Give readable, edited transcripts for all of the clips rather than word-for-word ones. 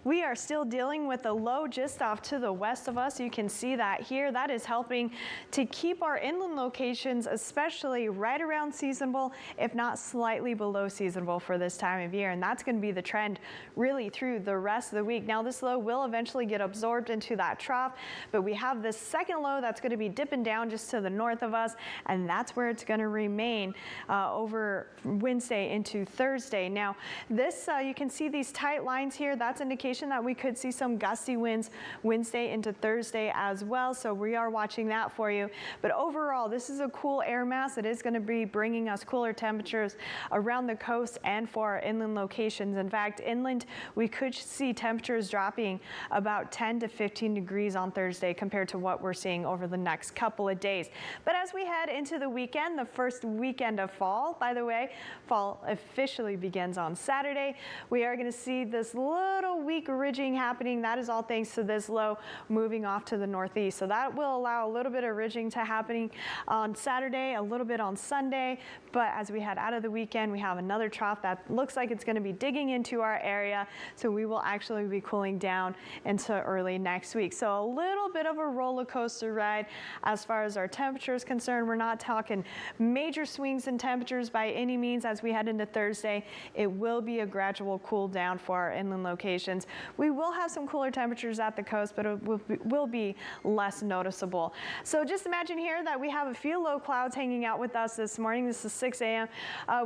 We are still dealing with a low just off to the west of us. You can see that here. That is helping to keep our inland locations, especially right around seasonable, if not slightly below seasonable for this time of year. And that's going to be the trend really through the rest of the week. Now, this low will eventually get absorbed into that trough, but we have this second low that's going to be dipping down just to the north of us, and that's where it's going to remain over Wednesday into Thursday. Now, this you can see these tight lines here. That's indication that we could see some gusty winds Wednesday into Thursday as well. So we are watching that for you. But overall, this is a cool air mass. It is going to be bringing us cooler temperatures around the coast and for our inland locations. In fact, inland, we could see temperatures dropping about 10 to 15 degrees on Thursday compared to what we're seeing over the next couple of days. But as we head into the weekend, the first weekend of fall, by the way, fall officially begins on Saturday. We are going to see this little weak ridging happening. That is all thanks to this low moving off to the northeast. So that will allow a little bit of ridging to happening on Saturday, a little bit on Sunday. But as we head out of the weekend, we have another trough that looks like it's going to be digging into our area. So we will actually be cooling down into early next week. So a little bit of a roller coaster ride as far as our temperature is concerned. We're not talking major swings in temperatures by any means as we head into Thursday. It will be a gradual cool down for our inland locations. We will have some cooler temperatures at the coast, but it will be less noticeable. So just imagine here that we have a few low clouds hanging out with us this morning. This is 6 a.m.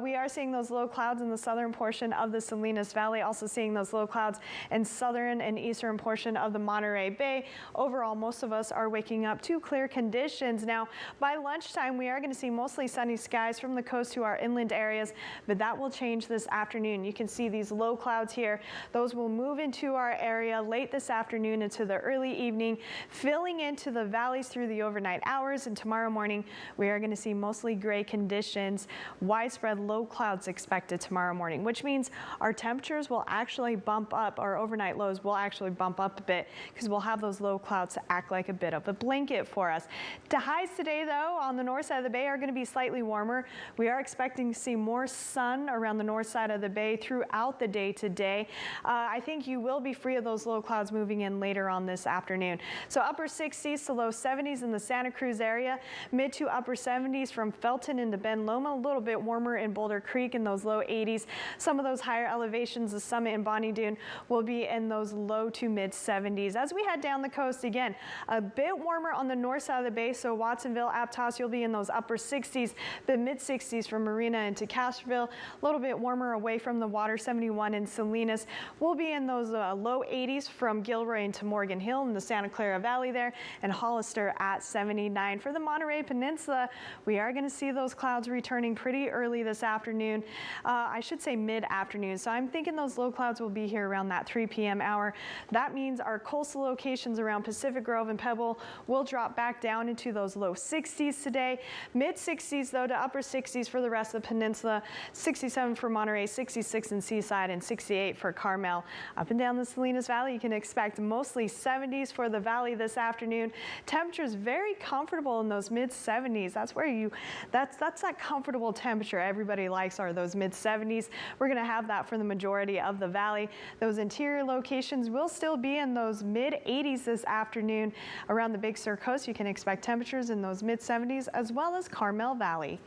We are seeing those low clouds in the southern portion of the Salinas Valley, also seeing those low clouds in southern and eastern portion of the Monterey Bay. Overall, most of us are waking up to clear conditions. Now, by lunchtime, we are going to see mostly sunny skies from the coast to our inland areas, but that will change this afternoon. You can see these low clouds here. Those will move into our area late this afternoon into the early evening, filling into the valleys through the overnight hours. And tomorrow morning, we are going to see mostly gray conditions, widespread low clouds expected tomorrow morning, which means our temperatures will actually bump up. Our overnight lows will actually bump up a bit because we'll have those low clouds to act like a bit of a blanket for us. The highs today, though, on the north side of the bay are going to be slightly warmer. We are expecting to see more sun around the north side of the bay throughout the day today. I think you will be free of those low clouds moving in later on this afternoon. So upper 60s to low 70s in the Santa Cruz area, mid to upper 70s from Felton into Ben Loma, a little bit warmer in Boulder Creek in those low 80s. Some of those higher elevations, the Summit and Bonnie Doon, will be in those low to mid 70s. As we head down the coast again, a bit warmer on the north side of the bay, so Watsonville, Aptos, you'll be in those upper 60s, the mid 60s from Marina into Castroville, a little bit warmer away from the water, 71 in Salinas. We'll be in those low 80s from Gilroy into Morgan Hill in the Santa Clara Valley there, and Hollister at 79. For the Monterey Peninsula, we are going to see those clouds returning pretty early this afternoon. I should say mid-afternoon. So I'm thinking those low clouds will be here around that 3 p.m. hour. That means our coastal locations around Pacific Grove and Pebble will drop back down into those low 60s today. Mid 60s though to upper 60s for the rest of the peninsula. 67 for Monterey, 66 in Seaside, and 68 for Carmel. Up and down the Salinas Valley, you can expect mostly 70s for the valley this afternoon. Temperatures very comfortable in those mid 70s. That's where that's that comfortable temperature everybody likes, are those mid 70s. We're going to have that for the majority of the valley. Those interior locations will still be in those mid 80s this afternoon. Around the Big Sur coast, you can expect temperatures in those mid 70s as well as Carmel Valley.